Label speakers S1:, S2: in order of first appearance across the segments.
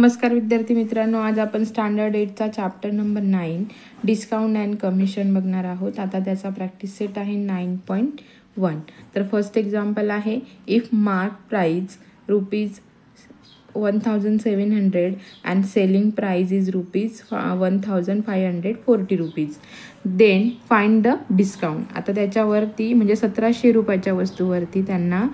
S1: नमस्कार विद्यार्थी मित्रांनो, आज आपण स्टँडर्ड 8चा chapter number 9 discount and commission बघणार आहोत. आता त्याचा प्रॅक्टिस सेट आहे 9.1. तर फर्स्ट एक्झाम्पल आहे, if mark price ₹1700 and selling price is ₹1540 then find the discount. आता त्याच्यावरती म्हणजे 1700 रुपयाच्या वस्तूवरती त्यांना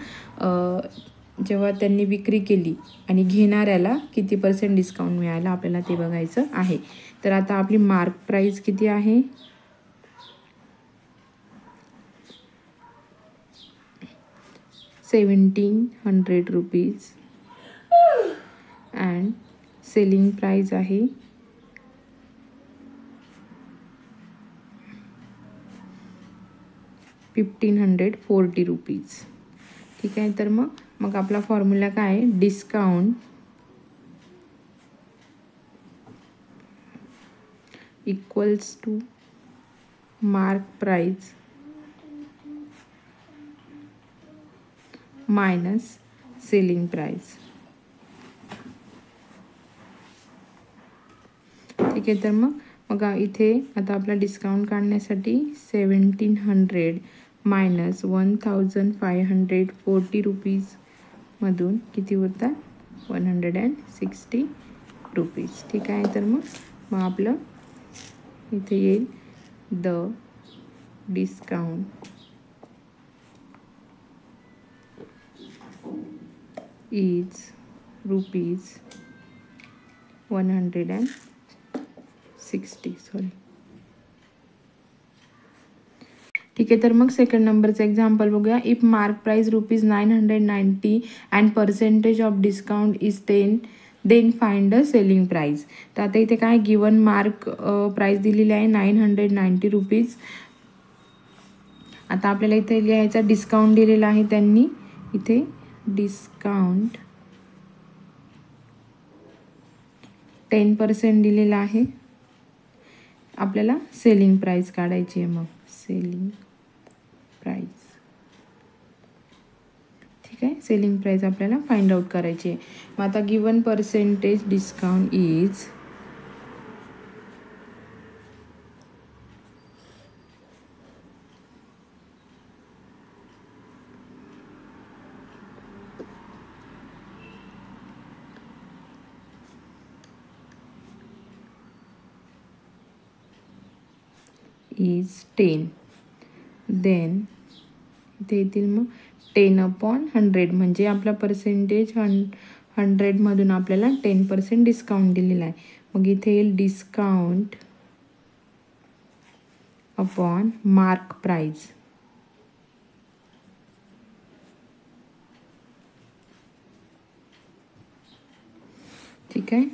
S1: जेव्हा त्यांनी विक्री केली आणि घेणाऱ्याला किती % डिस्काउंट मिळाला आपल्याला ते बघायचं आहे. तर आता आपली मार्क प्राइस किती आहे, ₹1700 अँड सेलिंग प्राइस आहे ₹1540. ठीक आहे. तर मग आपला फॉर्म्युला काय आहे, discount equals to mark price minus selling price. ठीक आहे. तर मग इथे आता आपला डिस्काउंट काढण्यासाठी 1700 मायनस 1540 मधून किती होतात, 160 रुपीज. ठीक आहे. तर मग आपलं इथे येईल द डिस्काउंट इज ₹160. ठीक आहे. तर मग सेकंड नंबरचं एक्झाम्पल बघूया. If mark price ₹990 and percentage of discount is 10 then find the selling price. तर आता इथे काय गिवन मार्क प्राइस दिलेली आहे ₹990. आता आपल्याला इथे लिहायचा डिस्काउंट दिलेला आहे त्यांनी, इथे डिस्काउंट 10% दिलेला आहे. आपल्याला सेलिंग प्राइस काढायची आहे. मग सेलिंग प्राइस, ठीक आहे. सेलिंग प्राइस आपल्याला फाइंड आउट करायची आहे. मग आता given percentage discount is is 10. Then इथे येतील मग 10/100 म्हणजे आपला पर्सेंटेज 100मधून आपल्याला 10% डिस्काउंट दिलेला आहे. मग इथे येईल डिस्काउंट अपॉन मार्क प्राइस. ठीक आहे.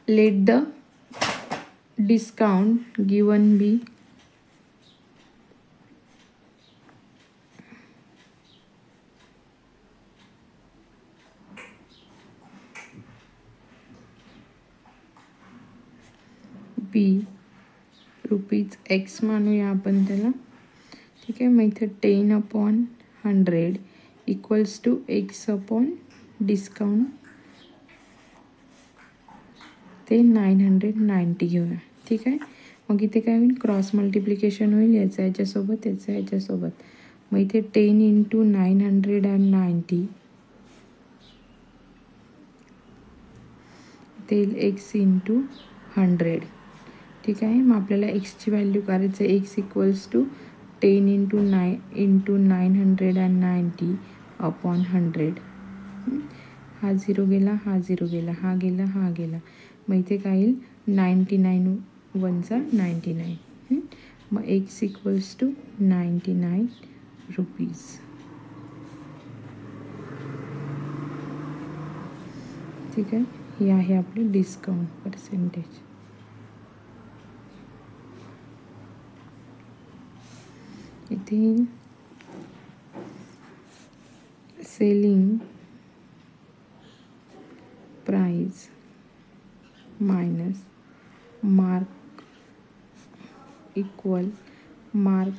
S1: Let the discount given be ₹X मानूया आपण त्याला. ठीक आहे. मग इथे 10/100 equals to X upon discount ते 990 घेऊया. ठीक आहे. मग इथे काय होईल, क्रॉस मल्टिप्लिकेशन होईल, याचं याच्यासोबत, याचं याच्यासोबत. मग इथे 10 × 990 ते X × 100. ठीक आहे. मग आपल्याला एक्सची व्हॅल्यू करायचं आहे. X equals to 10 × 990 upon 100. हा 0 गेला, हा 0 गेला, हा गेला, हा गेला. मग इथे काय येईल, 99 1 99. मग X इक्वल्स टू 99 रुपीज. ठीक आहे. हे आहे आपले डिस्काउंट पर्सेंटेज. इथे selling price minus mark equal mark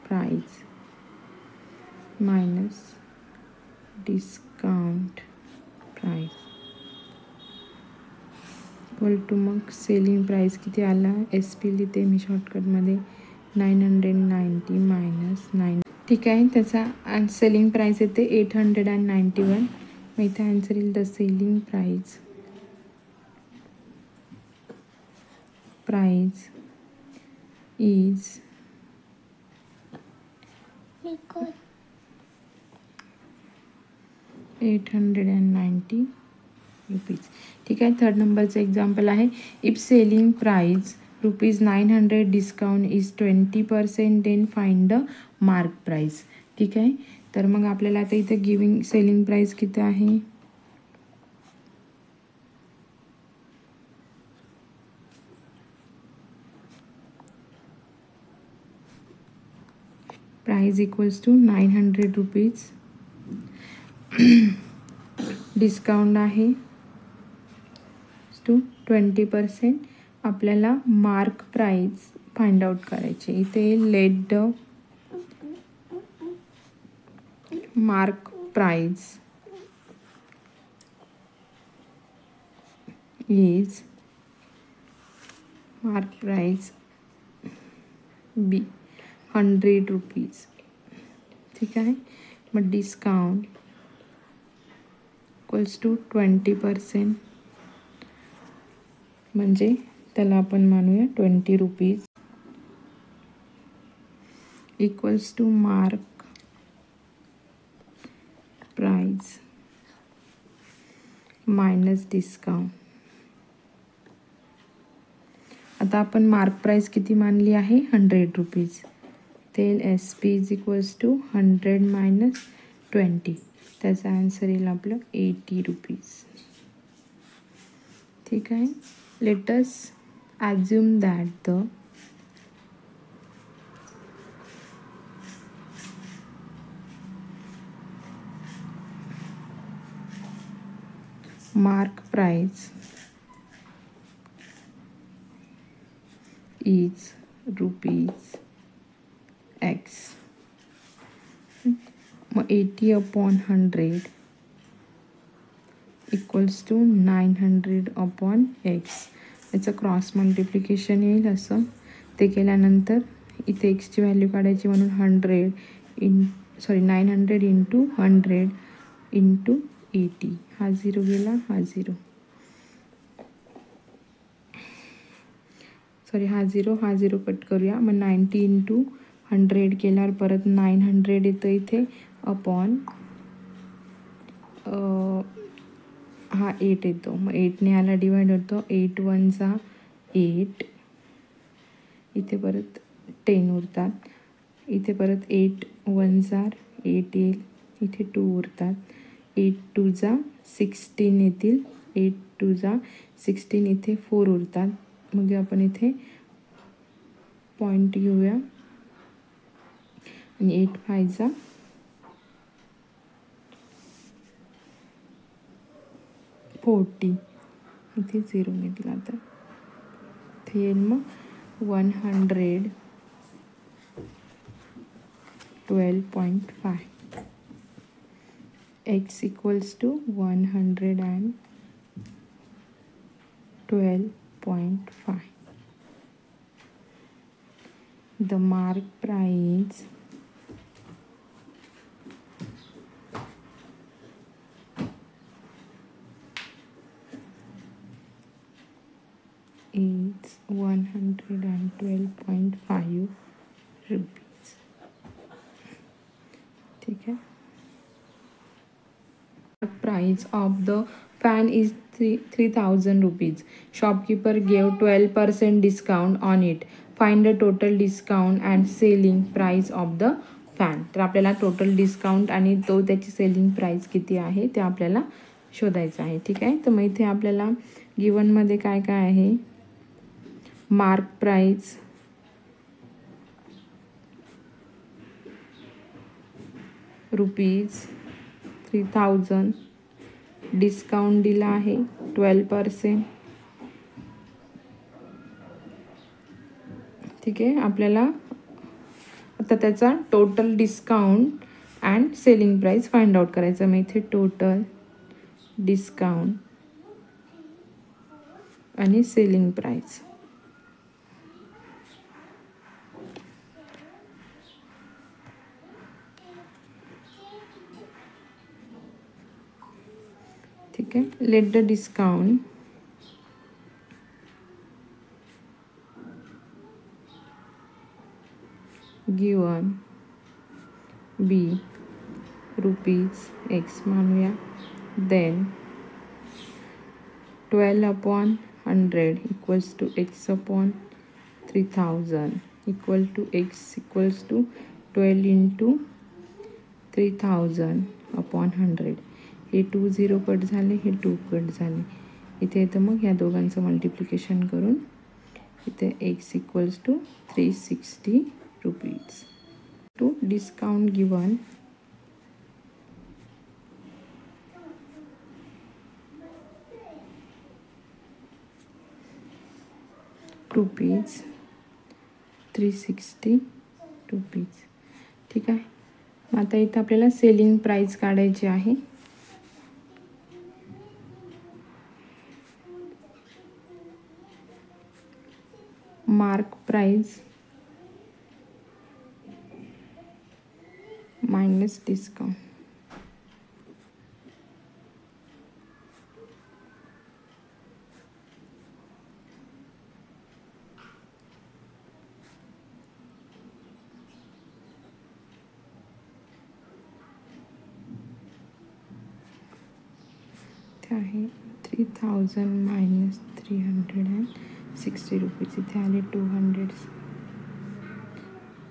S1: price minus discount price equal to मग सेलिंग प्राईस किती आला, एस पी लिहिते मी शॉर्टकटमध्ये 990 मायनस 9. ठीक आहे, त्याचा सेलिंग प्राईस येते 891. मग इथे आन्सर येईल the selling price is 890 rupees. ठीक आहे, थर्ड नंबरचं एक्झाम्पल आहे. If selling price ₹900 discount is 20%, then find the mark price. ठीक आहे, तर मग आपल्याला आता इथे गिविंग सेलिंग प्राईस किती आहे, price equals to 900 rupees. Discount आहे टू 20%. आपल्याला मार्क प्राईस फाइंड आउट करायचे. इथे let the mark price is be 100 rupees. ठीक आहे, मग डिस्काउंट इक्वल्स टू 20%, म्हणजे त्याला आपण मानूया 20 rupees equals to mark price minus discount. आता आपण मार्क प्राईस किती मानली आहे, 100 रुपीज. तेल S P is equals to 100 minus 20. त्याचा आन्सर येईल आपलं 80 रुपीज. ठीक आहे, let us assume that the mark price is rupees X. मग 80 upon 100 equals to 900 upon X. याचं क्रॉस मल्टिप्लिकेशन येईल असं. ते केल्यानंतर इथे एक्सची व्हॅल्यू काढायची, म्हणून 900 इंटू 100 इंटू 80. हा 0 गेला, हा 0, हा 0 कट करूया. मग 90 इंटू 100 केल्यावर परत 900 येतं इथे, अपॉन हा 8 येतो. मग 8ने याला डिवाइड होतो, 8 1 जा 8. इथे परत 10 उरतात. इथे परत 8 1 जा 8 येईल. इथे 2 उरतात. 8 2 जा 16 येतील. 8 2 जा 16. इथे 4 उरतात. मग आपण इथे पॉईंट घेऊया आणि 8 5 जा 40. इथे 0 निघाला. आता इथे येईल मग 112.5. x equals to 112.5. The mark price is 112.5 rupees. ठीक है. Price of the fan is 3,000 rupees. Shopkeeper gave 12% discount on it. Find the total discount and selling price of the fan. तर आपल्याला टोटल डिस्काउंट आणि त्याची selling price किती आहे ते आपल्याला शोधायचं आहे. ठीक आहे, तर मग इथे आपल्याला गिवनमध्ये काय काय आहे, मार्क प्राइस, ₹3,000, डिस्काउंट दिला आहे 12%. ठीक आहे, आपल्याला आता त्याचा total discount and selling price find out करायचं. मग इथे टोटल डिस्काउंट आणि सेलिंग प्राइस. ठीक आहे. Let the discount given be ₹X मानूया. Then 12/100 equals to X/3000 equal to X equals to 12 into 3000/100. हे 2 0 कट झाले, हे 2 कट झाले. इथे येतं मग ह्या दोघांचं मल्टिप्लिकेशन करून इथे X equals to ₹360 to discount given ₹360. ठीक आहे. मग आता इथं आपल्याला सेलिंग प्राइस काढायची आहे. Mark price minus discount. ते आहे 3000 मायनस ₹360. इथे आले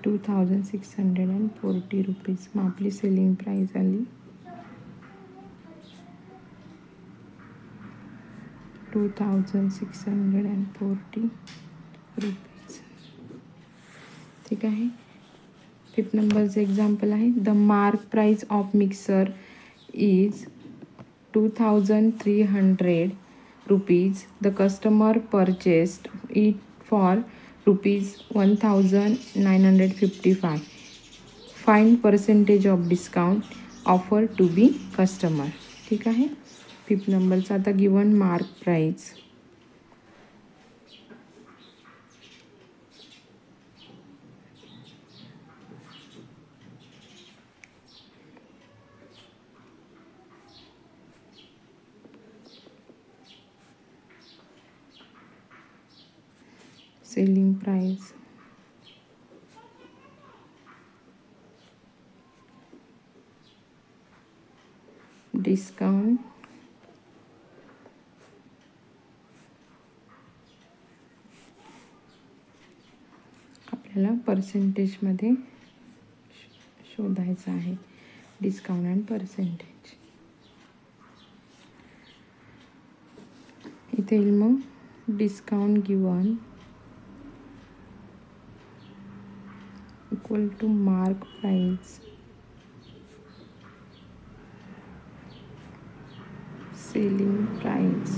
S1: 2640. मग आपली सेलिंग प्राइस आली ₹2640. ठीक आहे. 5th नंबरचं एक्झाम्पल आहे. The mark price of mixer is ₹2300. The customer purchased it for ₹1955. Find percentage of discount offer to be customer. ठीक आहे. 5th नंबरचा आता given mark price selling price discount आपल्याला पर्सेंटेजमध्ये शोधायचं आहे. डिस्काउंट अँड पर्सेंटेज इथे येईल. मग discount given equal to mark price selling price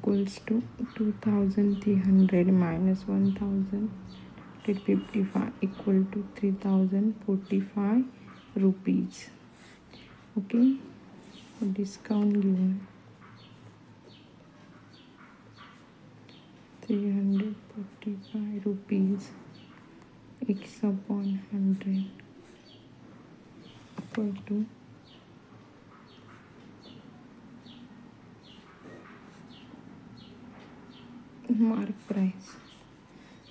S1: equals to 2300 minus 1055 equal to 3045 rupees. Okay, discount given 345 rupees x upon 100 equal to mark price.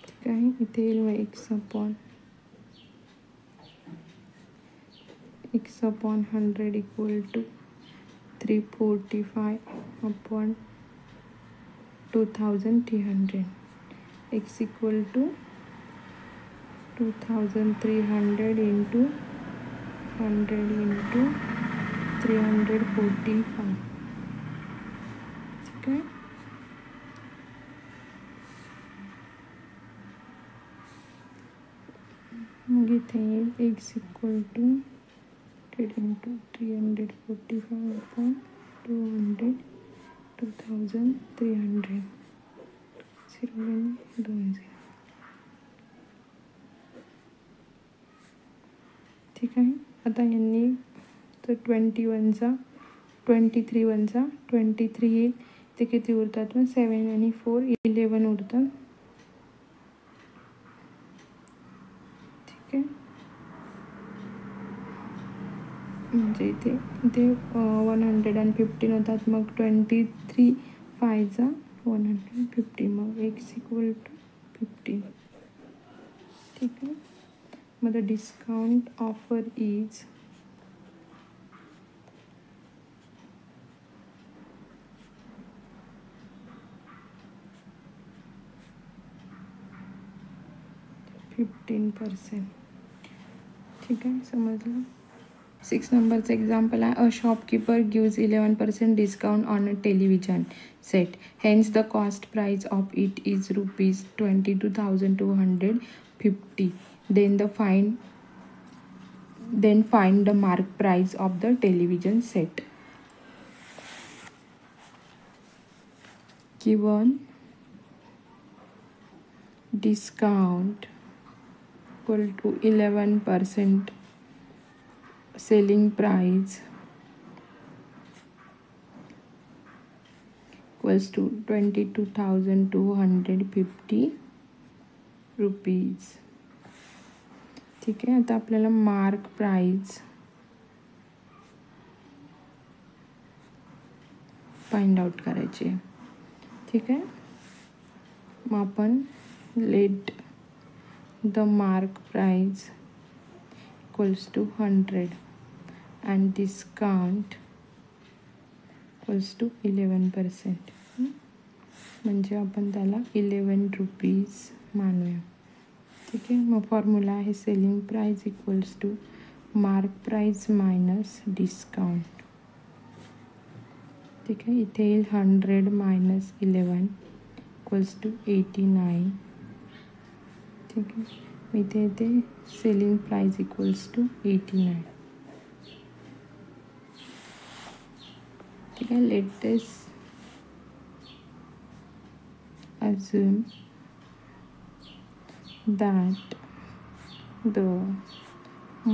S1: ठीक आहे. इथे येईल x upon 100 equal to 345/2300. x equal to 2300 into 100 into 345. ठीक आहे. मग इथे येईल x equal to 100 into 345/200 2300 0.20. ठीक आहे. आता यांनी तर 23 वनचा 23 येईल. ते किती उरतात मग 7 आणि 4 11 उरतात. ठीक आहे, म्हणजे इथे 115 होतात. मग 23 5 150, मग x = 15. ठीक आहे, मग द डिस्काउंट ऑफर इज %15. ठीक आहे, समजलं. 6 नंबरचं एक्झाम्पल आहे. A shopkeeper gives 11% discount on a television set. Hence the cost price of it is ₹22,250. Then find the mark price of the television set. Given discount equal to 11%, selling price equals to ₹22,250. ठीक आहे, आता आपल्याला mark price find out करायची आहे. ठीक आहे, मग आपण let the mark price equals to 100 and discount equals to 11%. म्हणजे आपण त्याला ₹11 मानूया. ठीक आहे, मग फॉर्म्युला आहे selling price equals to mark price minus discount. ठीक आहे, इथे येईल 100 मायनस 11 इक्वल्स टू 89. ठीक आहे, इथे येते सेलिंग प्राइस इक्वल्स टू 89. ठीक आहे, let us assume that the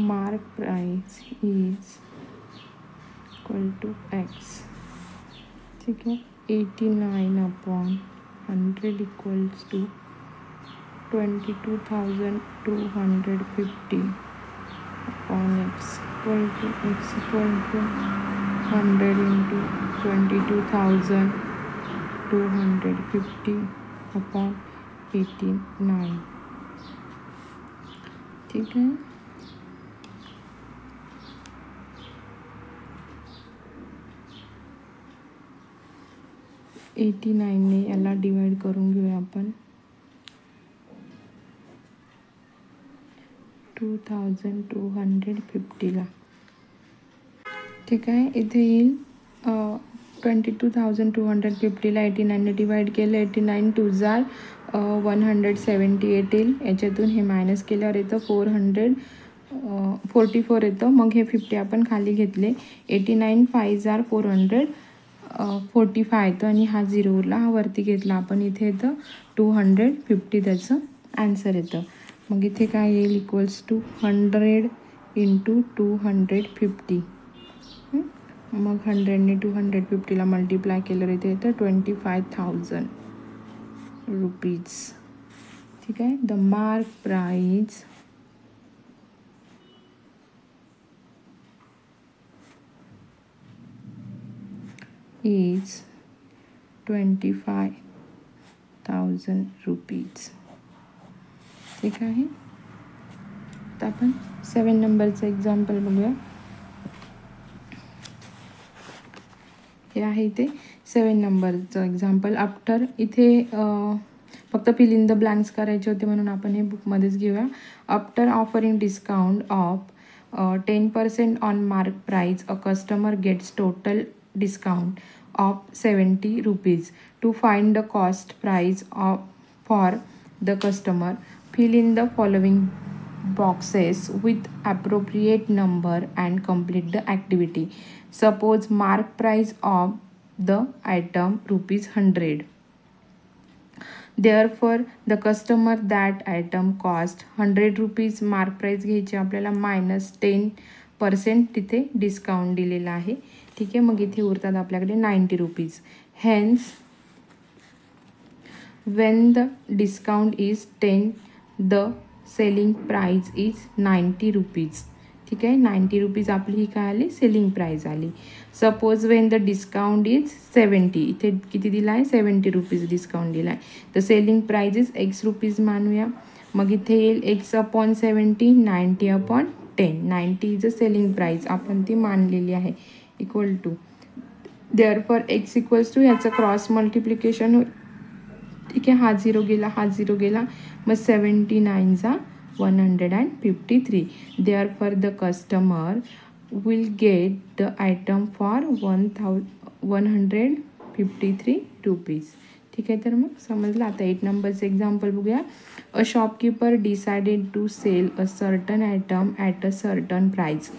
S1: mark price is equal to x. ठीक है, 89/100 equals to 22,250 upon x equal to 100 into 22,250 upon 89. ठीक है, ने याला डिवाइड करून घेऊया आपण 2250ला. ठीक आहे, इथे येईल 22,250ला 89ने डिवाइड केलं. 89 2 जार 178 येईल. याच्यातून हे मायनस केल्यावर येतं 44 येतं. मग हे 50 आपण खाली घेतले. 89 5 जार 445 येतं आणि हा 0 उरला, हा वरती घेतला आपण. इथे येतं 250 त्याचं ॲन्सर येतं. मग इथे काय येईल इक्वल्स टू 100 into 250. मग 100ने 250ला मल्टिप्लाय केलं इथे येतं 25,000 रुपीज. ठीक आहे, the mark price is 25,000 rupees. ठीक आहे, आता आपण 7 नंबरचं एक्झाम्पल बघूया. हे आहे इथे 7 नंबरचं एक्झाम्पल. आफ्टर इथे फक्त फिल इन द ब्लँक्स करायचे होते म्हणून आपण हे बुकमध्येच घेऊया. After offering discount of 10% on mark price a customer gets total discount of 70 rupees. To find the cost price of for the customer, fill in the following boxes with appropriate number and complete the activity. Suppose mark price of the item ₹100. Therefore the customer that item cost 100 rupees. Mark price घ्यायची आपल्याला -10 percent तिथे discount दिलेला आहे. ठीक आहे, मग इथे उरतात आपल्याकडे 90 rupees. Hence when the discount is 10 the selling price is 90 rupees. ठीक आहे, 90 रुपीज आपली ही काय आली, सेलिंग प्राईस आली. Suppose Wien the discount is 70, इथे किती दिला आहे, 70 रुपीज डिस्काउंट दिला आहे. तर selling price is X rupees मानूया. मग इथे येईल X upon 70, 90 upon 10. 90 is a selling price, आपण ती मानलेली आहे, equal to therefore X equals to ह्याचं क्रॉस मल्टिप्लिकेशन होईल. ठीक आहे, हा 0 गेला, हा 0 गेला, मग 79 जा 153. Therefore the customer will get the item for 153 rupees. ठीक आहे, तर मग समजलं. आता 8 नंबरचं एक्झाम्पल बघूया. A shopkeeper decided to sell a certain item at a certain price.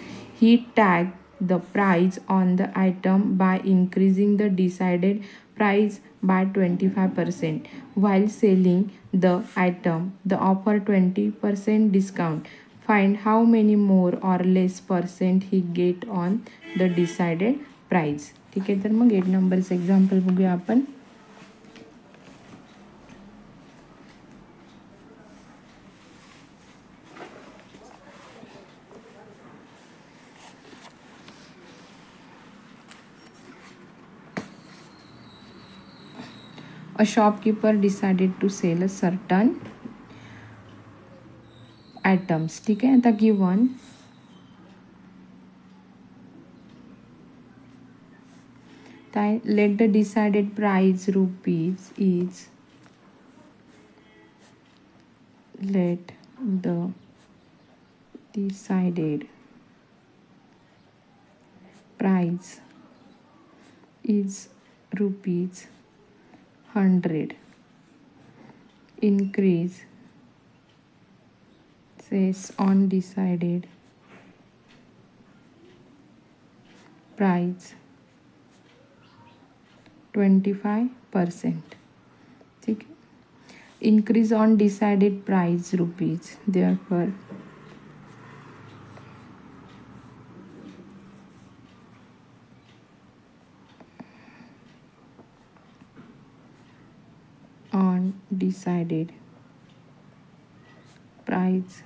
S1: ही tag the price on the item by increasing the decided price by 25% while selling the item. The offer 20% discount. Find how many more or less percent he get on the decided price. ठीक आहे, तर मग 8 नंबरचं example बघूया आपण. A shopkeeper decided to sell a certain items. ठीक आहे, आता given let the decided price rupees is, let the decided price is rupees 100. Increase says on decided price 25%. ठीक है, increase on decided price rupees, therefore on decided price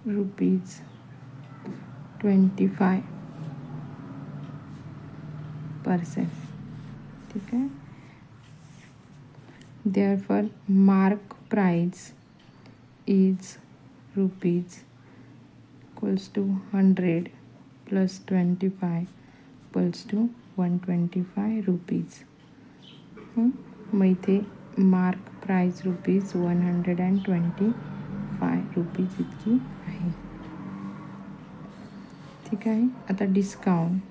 S1: rupees 25%. ठीक है, therefore mark price is rupees equals to 100 plus 25 equals to 125 rupees. मग इथे mark price rupees 125 rupees इतकी आहे. ठीक आहे, आता discount.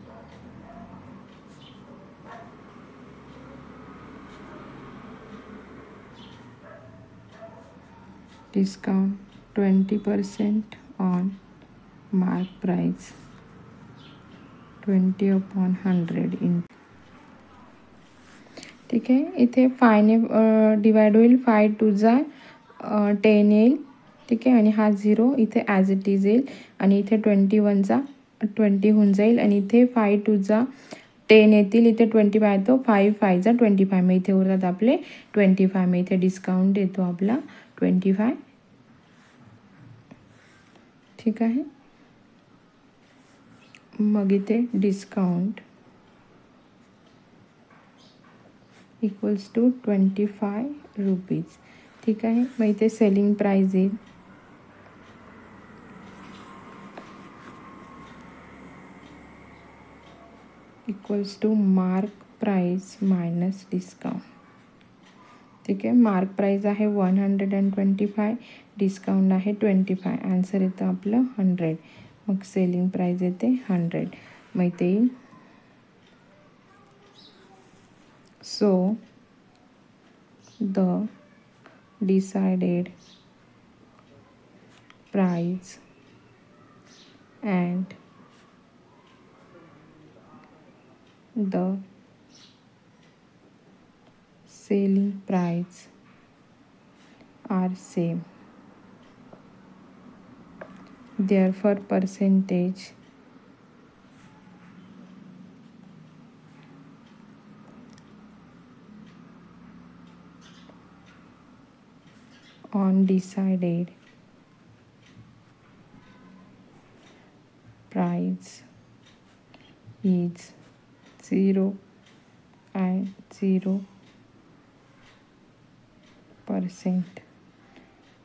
S1: Discount 20% on mark price 20/100 in. ठीक आहे, इथे 5ने डिवाइड होईल, 5 2 जा 10 येईल. ठीक आहे, आणि हा 0 इथे ॲज इट इज येईल, आणि इथे 21 जा 20 होऊन जाईल, आणि इथे 5 2 जा 10 येतील, इथे 25 येतो, 5 5 जा 25, मग इथे उरतात आपले 25. मग इथे डिस्काउंट येतो आपला 25. ठीक आहे, मग इथे डिस्काउंट इक्वल्स टू 25 रुपीज. ठीक आहे, मग इथे सेलिंग प्राइस येईल equals to mark price minus discount. ठीक आहे, मार्क प्राइस आहे 125, डिस्काउंट आहे 25, आन्सर येतं आपलं 100. मग सेलिंग प्राइस येते 100. मग इथे येईल so the decided price and the selling price are same Therefore, percentage on decided price is 0 and 0%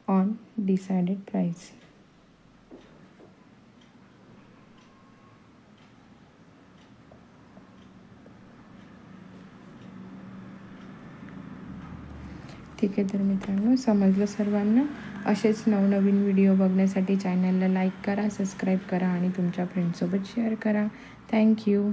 S1: on decided price. ठीक आहे, तर मित्रांनो समजलं सर्वांना. असेच नवनवीन व्हिडिओ बघण्यासाठी चॅनलला लाईक करा, सबस्क्राईब करा आणि तुमच्या फ्रेंड्ससोबत शेअर करा. थँक्यू.